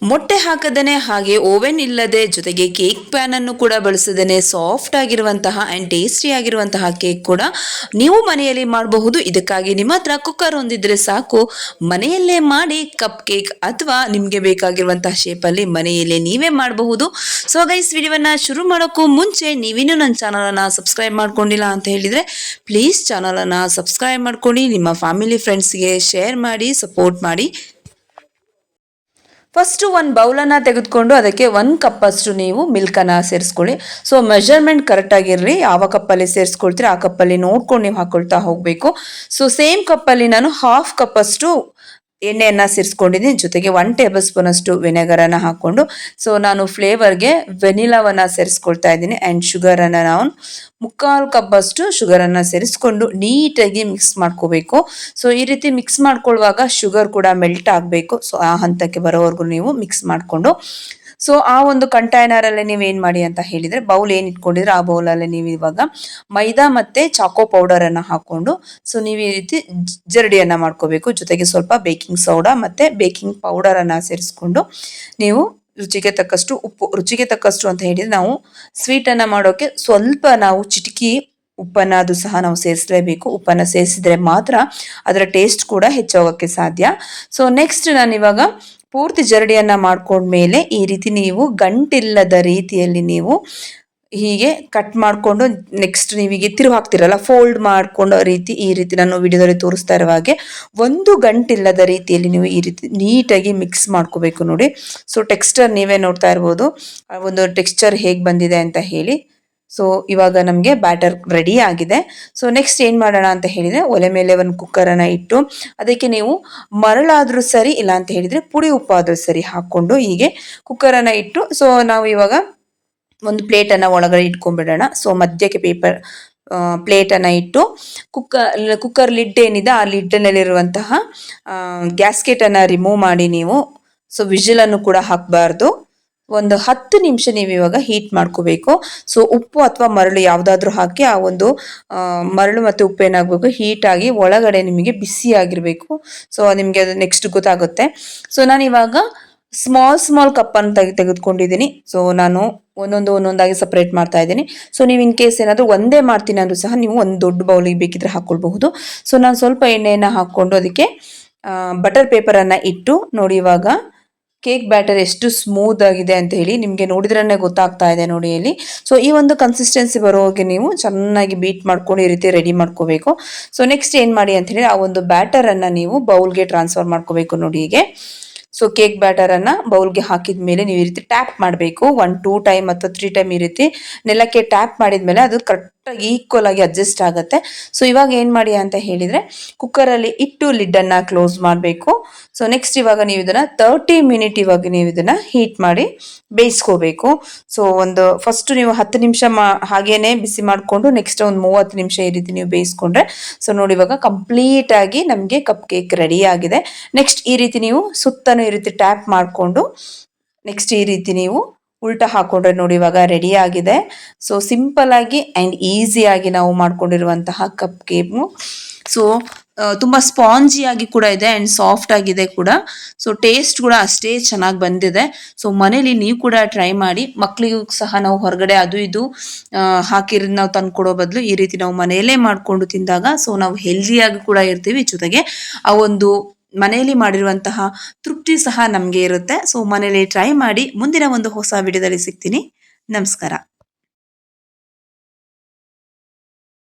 ಮೊಟ್ಟೆ ಹಾಕದೇನೆ ಹಾಗೆ ಓವೆನ್ ಇಲ್ಲದೆ ಜೊತೆಗೆ ಕೇಕ್ ಪ್ಯಾನ್ ಅನ್ನು ಕೂಡ ಬಳಸದೇನೆ ಸಾಫ್ಟ್ ಆಗಿರುವಂತಹ ಅಂಡ್ ಟೇಸ್ಟಿ ಆಗಿರುವಂತಹ ಕೇಕ್ ಕೂಡ ನೀವು ಮನೆಯಲ್ಲಿ ಮಾಡಬಹುದು. ಇದಕ್ಕಾಗಿ ನಿಮ್ಮ ಹತ್ರ ಕುಕ್ಕರ್ ಹೊಂದಿದ್ರೆ ಸಾಕು. ಮನೆಯಲ್ಲೇ ಮಾಡಿ ಕಪ್ ಕೇಕ್ ಅಥವಾ ನಿಮ್ಗೆ ಬೇಕಾಗಿರುವಂತಹ ಶೇಪ್ ಅಲ್ಲಿ ಮನೆಯಲ್ಲೇ ನೀವೇ ಮಾಡಬಹುದು. ಸೊ ಗೈಸ್, ವಿಡಿಯೋವನ್ನ ಶುರು ಮಾಡೋಕ್ಕೂ ಮುಂಚೆ ನೀವಿನ್ನೂ ನನ್ನ ಚಾನಲ್ ಅನ್ನ ಸಬ್ಸ್ಕ್ರೈಬ್ ಮಾಡ್ಕೊಂಡಿಲ್ಲ ಅಂತ ಹೇಳಿದ್ರೆ ಪ್ಲೀಸ್ ಚಾನಲ್ ಅನ್ನ ಸಬ್ಸ್ಕ್ರೈಬ್ ಮಾಡ್ಕೊಂಡು ನಿಮ್ಮ ಫ್ಯಾಮಿಲಿ ಫ್ರೆಂಡ್ಸ್ಗೆ ಶೇರ್ ಮಾಡಿ ಸಪೋರ್ಟ್ ಮಾಡಿ. ಫಸ್ಟ್ ಒಂದು ಬೌಲನ್ನು ತೆಗೆದುಕೊಂಡು ಅದಕ್ಕೆ 1 ಕಪ್ ಅಷ್ಟು ನೀವು ಮಿಲ್ಕನ್ನು ಸೇರಿಸ್ಕೊಳ್ಳಿ. So measurement ಕರೆಕ್ಟಾಗಿರಲಿ. ಯಾವ ಕಪ್ಪಲ್ಲಿ ಸೇರಿಸ್ಕೊಳ್ತೀರಿ ಆ ಕಪ್ಪಲ್ಲಿ ನೋಡ್ಕೊಂಡು ನೀವು ಹಾಕೊಳ್ತಾ ಹೋಗಬೇಕು. ಸೊ ಸೇಮ್ ಕಪ್ಪಲ್ಲಿ ನಾನು 1/2 ಕಪ್ ಅಷ್ಟು ಎಣ್ಣೆಯನ್ನು ಸೇರಿಸ್ಕೊಂಡಿದ್ದೀನಿ. ಜೊತೆಗೆ 1 ಟೇಬಲ್ ಸ್ಪೂನ್ ಅಷ್ಟು ವಿನೆಗರನ್ನು ಹಾಕ್ಕೊಂಡು, ಸೊ ನಾನು ಫ್ಲೇವರ್ಗೆ ವೆನಿಲಾವನ್ನು ಸೇರಿಸ್ಕೊಳ್ತಾ ಇದ್ದೀನಿ. ಆ್ಯಂಡ್ ಶುಗರನ್ನು ನಾವು 3/4 ಕಪ್ ಅಷ್ಟು ಶುಗರನ್ನು ಸೇರಿಸ್ಕೊಂಡು ನೀಟಾಗಿ ಮಿಕ್ಸ್ ಮಾಡ್ಕೋಬೇಕು. ಸೊ ಈ ರೀತಿ ಮಿಕ್ಸ್ ಮಾಡ್ಕೊಳ್ಳುವಾಗ ಶುಗರ್ ಕೂಡ ಮೆಲ್ಟ್ ಆಗಬೇಕು. ಸೊ ಆ ಹಂತಕ್ಕೆ ಬರೋವರೆಗೂ ನೀವು ಮಿಕ್ಸ್ ಮಾಡಿಕೊಂಡು, ಸೊ ಆ ಒಂದು ಕಂಟೈನರಲ್ಲಿ ನೀವೇನು ಮಾಡಿ ಅಂತ ಹೇಳಿದರೆ, ಬೌಲ್ ಏನು ಇಟ್ಕೊಂಡಿದ್ರೆ ಆ ಬೌಲಲ್ಲಿ ನೀವು ಇವಾಗ ಮೈದಾ ಮತ್ತು ಚಾಕೋ ಪೌಡರನ್ನು ಹಾಕ್ಕೊಂಡು, ಸೊ ನೀವು ಈ ರೀತಿ ಜರಡಿಯನ್ನು ಮಾಡ್ಕೋಬೇಕು. ಜೊತೆಗೆ ಸ್ವಲ್ಪ ಬೇಕಿಂಗ್ ಸೋಡಾ ಮತ್ತು ಬೇಕಿಂಗ್ ಪೌಡರನ್ನು ಸೇರಿಸ್ಕೊಂಡು ನೀವು ರುಚಿಗೆ ತಕ್ಕಷ್ಟು ಉಪ್ಪು, ರುಚಿಗೆ ತಕ್ಕಷ್ಟು ಅಂತ ಹೇಳಿದರೆ ನಾವು ಸ್ವೀಟನ್ನು ಮಾಡೋಕ್ಕೆ ಸ್ವಲ್ಪ ನಾವು ಚಿಟಿಕಿ ಉಪ್ಪನ್ನು ಅದು ಸಹ ನಾವು ಸೇರಿಸಲೇಬೇಕು. ಉಪ್ಪನ್ನು ಸೇರಿಸಿದ್ರೆ ಮಾತ್ರ ಅದರ ಟೇಸ್ಟ್ ಕೂಡ ಹೆಚ್ಚಾಗೋಕ್ಕೆ ಸಾಧ್ಯ. ಸೊ ನೆಕ್ಸ್ಟ್ ನಾನು ಇವಾಗ ಪೂರ್ತಿ ಜರಡಿಯನ್ನು ಮಾಡ್ಕೊಂಡ್ಮೇಲೆ ಈ ರೀತಿ ನೀವು ಗಂಟಿಲ್ಲದ ರೀತಿಯಲ್ಲಿ ನೀವು ಹೀಗೆ ಕಟ್ ಮಾಡಿಕೊಂಡು, ನೆಕ್ಸ್ಟ್ ನೀವೀಗ ತಿರುವು ಹಾಕ್ತಿರಲ್ಲ ಫೋಲ್ಡ್ ಮಾಡ್ಕೊಂಡು ಈ ರೀತಿ ನಾನು ವಿಡಿಯೋದಲ್ಲಿ ತೋರಿಸ್ತಾ ಇರೋ ಹಾಗೆ ಒಂದು ಗಂಟಿಲ್ಲದ ರೀತಿಯಲ್ಲಿ ನೀವು ಈ ರೀತಿ ನೀಟಾಗಿ ಮಿಕ್ಸ್ ಮಾಡ್ಕೋಬೇಕು. ನೋಡಿ, ಸೊ ಟೆಕ್ಸ್ಚರ್ ನೀವೇ ನೋಡ್ತಾ ಇರ್ಬೋದು ಆ ಒಂದು ಟೆಕ್ಸ್ಚರ್ ಹೇಗೆ ಬಂದಿದೆ ಅಂತ ಹೇಳಿ. ಸೊ ಇವಾಗ ನಮಗೆ ಬ್ಯಾಟರ್ ರೆಡಿ ಆಗಿದೆ. ಸೊ ನೆಕ್ಸ್ಟ್ ಏನು ಮಾಡೋಣ ಅಂತ ಹೇಳಿದರೆ, ಒಲೆ ಮೇಲೆ ಒಂದು ಕುಕ್ಕರನ್ನು ಇಟ್ಟು ಅದಕ್ಕೆ ನೀವು ಮರಳಾದರೂ ಸರಿ, ಇಲ್ಲ ಅಂತ ಹೇಳಿದರೆ ಪುಡಿ ಉಪ್ಪಾದರೂ ಸರಿ ಹಾಕ್ಕೊಂಡು ಹೀಗೆ ಕುಕ್ಕರನ್ನು ಇಟ್ಟು, ಸೊ ನಾವು ಇವಾಗ ಒಂದು ಪ್ಲೇಟನ್ನು ಒಳಗಡೆ ಇಟ್ಕೊಂಡ್ಬಿಡೋಣ. ಸೊ ಮಧ್ಯಕ್ಕೆ ಪ್ಲೇಟನ್ನು ಇಟ್ಟು ಕುಕ್ಕರ್ ಲಿಡ್ ಏನಿದೆ ಆ ಲಿಡ್ನಲ್ಲಿರುವಂತಹ ಗ್ಯಾಸ್ಕೆಟನ್ನು ರಿಮೂವ್ ಮಾಡಿ ನೀವು, ಸೊ ವಿಜಿಲನ್ನು ಕೂಡ ಹಾಕಬಾರ್ದು. ಒಂದು 10 ನಿಮಿಷ ನೀವು ಇವಾಗ ಹೀಟ್ ಮಾಡ್ಕೋಬೇಕು. ಸೊ ಉಪ್ಪು ಅಥವಾ ಮರಳು ಯಾವುದಾದ್ರೂ ಹಾಕಿ ಆ ಒಂದು ಮರಳು ಮತ್ತು ಉಪ್ಪು ಏನಾಗಬೇಕು, ಹೀಟಾಗಿ ಒಳಗಡೆ ನಿಮಗೆ ಬಿಸಿ ಆಗಿರಬೇಕು. ಸೊ ನಿಮಗೆ ಅದು ನೆಕ್ಸ್ಟ್ ಗೊತ್ತಾಗುತ್ತೆ. ಸೊ ನಾನು ಇವಾಗ ಸ್ಮಾಲ್ ಕಪ್ಪನ್ನು ತೆಗೆದುಕೊಂಡಿದ್ದೀನಿ. ಸೊ ನಾನು ಒಂದೊಂದಾಗಿ ಸಪ್ರೇಟ್ ಮಾಡ್ತಾ ಇದ್ದೀನಿ. ಸೊ ನೀವು ಇನ್ ಕೇಸ್ ಏನಾದರೂ ಒಂದೇ ಮಾಡ್ತೀನಿ ಅಂದರೂ ಸಹ ನೀವು ಒಂದು ದೊಡ್ಡ ಬೌಲಿಗೆ ಬೇಕಿದ್ರೆ ಹಾಕ್ಕೊಳ್ಬಹುದು. ಸೊ ನಾನು ಸ್ವಲ್ಪ ಎಣ್ಣೆಯನ್ನು ಹಾಕ್ಕೊಂಡು ಅದಕ್ಕೆ ಬಟರ್ ಪೇಪರನ್ನು ಇಟ್ಟು, ನೋಡಿ ಇವಾಗ ಕೇಕ್ ಬ್ಯಾಟರ್ ಎಷ್ಟು ಸ್ಮೂತ್ ಆಗಿದೆ ಅಂತ ಹೇಳಿ ನಿಮಗೆ ನೋಡಿದ್ರೇ ಗೊತ್ತಾಗ್ತಾ ಇದೆ ನೋಡಿ ಇಲ್ಲಿ. ಸೊ ಈ ಒಂದು ಕನ್ಸಿಸ್ಟೆನ್ಸಿ ಬರೋಗೆ ನೀವು ಚೆನ್ನಾಗಿ ಬೀಟ್ ಮಾಡ್ಕೊಂಡು ಈ ರೀತಿ ರೆಡಿ ಮಾಡ್ಕೋಬೇಕು. ಸೊ ನೆಕ್ಸ್ಟ್ ಏನು ಮಾಡಿ ಅಂತ ಹೇಳಿ, ಆ ಒಂದು ಬ್ಯಾಟರನ್ನು ನೀವು ಬೌಲ್ಗೆ ಟ್ರಾನ್ಸ್ಫರ್ ಮಾಡ್ಕೋಬೇಕು. ನೋಡಿ ಹೀಗೆ. ಸೊ ಕೇಕ್ ಬ್ಯಾಟರನ್ನು ಬೌಲ್ಗೆ ಹಾಕಿದ ಮೇಲೆ ನೀವು ಈ ರೀತಿ ಟ್ಯಾಪ್ ಮಾಡಬೇಕು. 1-2 ಟೈಮ್ ಅಥವಾ 3 ಟೈಮ್ ಈ ರೀತಿ ನೆಲಕ್ಕೆ ಟ್ಯಾಪ್ ಮಾಡಿದ ಮೇಲೆ ಅದು ಕರೆಕ್ಟಾಗಿ ಈಕ್ವಲ್ ಆಗಿ ಅಡ್ಜಸ್ಟ್ ಆಗುತ್ತೆ. ಸೊ ಇವಾಗ ಏನು ಮಾಡಿ ಅಂತ ಹೇಳಿದರೆ, ಕುಕ್ಕರಲ್ಲಿ ಇಟ್ಟು ಲಿಡ್ಡನ್ನು ಕ್ಲೋಸ್ ಮಾಡಬೇಕು. ಸೊ ನೆಕ್ಸ್ಟ್ ಇವಾಗ ನೀವು ಇದನ್ನು 30 ಮಿನಿಟ್ ಇವಾಗ ನೀವು ಇದನ್ನು ಹೀಟ್ ಮಾಡಿ ಬೇಯಿಸ್ಕೋಬೇಕು. ಸೊ ಫಸ್ಟ್ ನೀವು 10 ನಿಮಿಷ ಹಾಗೇನೆ ಬಿಸಿ ಮಾಡಿಕೊಂಡು ನೆಕ್ಸ್ಟ್ ಒಂದು 30 ನಿಮಿಷ ಈ ರೀತಿ ನೀವು ಬೇಯಿಸ್ಕೊಂಡ್ರೆ, ಸೊ ನೋಡಿ ಇವಾಗ ಕಂಪ್ಲೀಟ್ ಆಗಿ ನಮಗೆ ಕಪ್ ಕೇಕ್ ರೆಡಿ ಆಗಿದೆ. ನೆಕ್ಸ್ಟ್ ಈ ರೀತಿ ನೀವು ಸುತ್ತನೂ ಈ ರೀತಿ ಟ್ಯಾಪ್ ಮಾಡಿಕೊಂಡು ನೆಕ್ಸ್ಟ್ ಈ ರೀತಿ ನೀವು ಉಲ್ಟಾ ಹಾಕೊಂಡ್ರೆ ನೋಡಿ ಇವಾಗ ರೆಡಿ ಆಗಿದೆ. ಸೊ ಸಿಂಪಲ್ ಆಗಿ ಆ್ಯಂಡ್ ಈಸಿಯಾಗಿ ನಾವು ಮಾಡ್ಕೊಂಡಿರುವಂತಹ ಕಪ್ ಕೇಕು. ಸೊ ತುಂಬ ಸ್ಪಾಂಜಿಯಾಗಿ ಕೂಡ ಇದೆ ಆ್ಯಂಡ್ ಸಾಫ್ಟ್ ಆಗಿದೆ ಕೂಡ. ಸೊ ಟೇಸ್ಟ್ ಕೂಡ ಅಷ್ಟೇ ಚೆನ್ನಾಗಿ ಬಂದಿದೆ. ಸೊ ಮನೇಲಿ ನೀವು ಕೂಡ ಟ್ರೈ ಮಾಡಿ. ಮಕ್ಕಳಿಗೂ ಸಹ ನಾವು ಹೊರಗಡೆ ಅದು ಇದು ಹಾಕಿರೋದು ನಾವು ತಂದು ಕೊಡೋ ಬದಲು ಈ ರೀತಿ ನಾವು ಮನೆಯಲ್ಲೇ ಮಾಡಿಕೊಂಡು ತಿಂದಾಗ ಸೊ ನಾವು ಹೆಲ್ದಿಯಾಗಿ ಕೂಡ ಇರ್ತೀವಿ. ಜೊತೆಗೆ ಆ ಒಂದು ಮನೆಯಲ್ಲಿ ಮಾಡಿರುವಂತಹ ತೃಪ್ತಿ ಸಹ ನಮಗೆ ಇರುತ್ತೆ. ಸೊ ಮನೆಯಲ್ಲಿ ಟ್ರೈ ಮಾಡಿ. ಮುಂದಿನ ಒಂದು ಹೊಸ ವಿಡಿಯೋದಲ್ಲಿ ಸಿಗ್ತೀನಿ. ನಮಸ್ಕಾರ.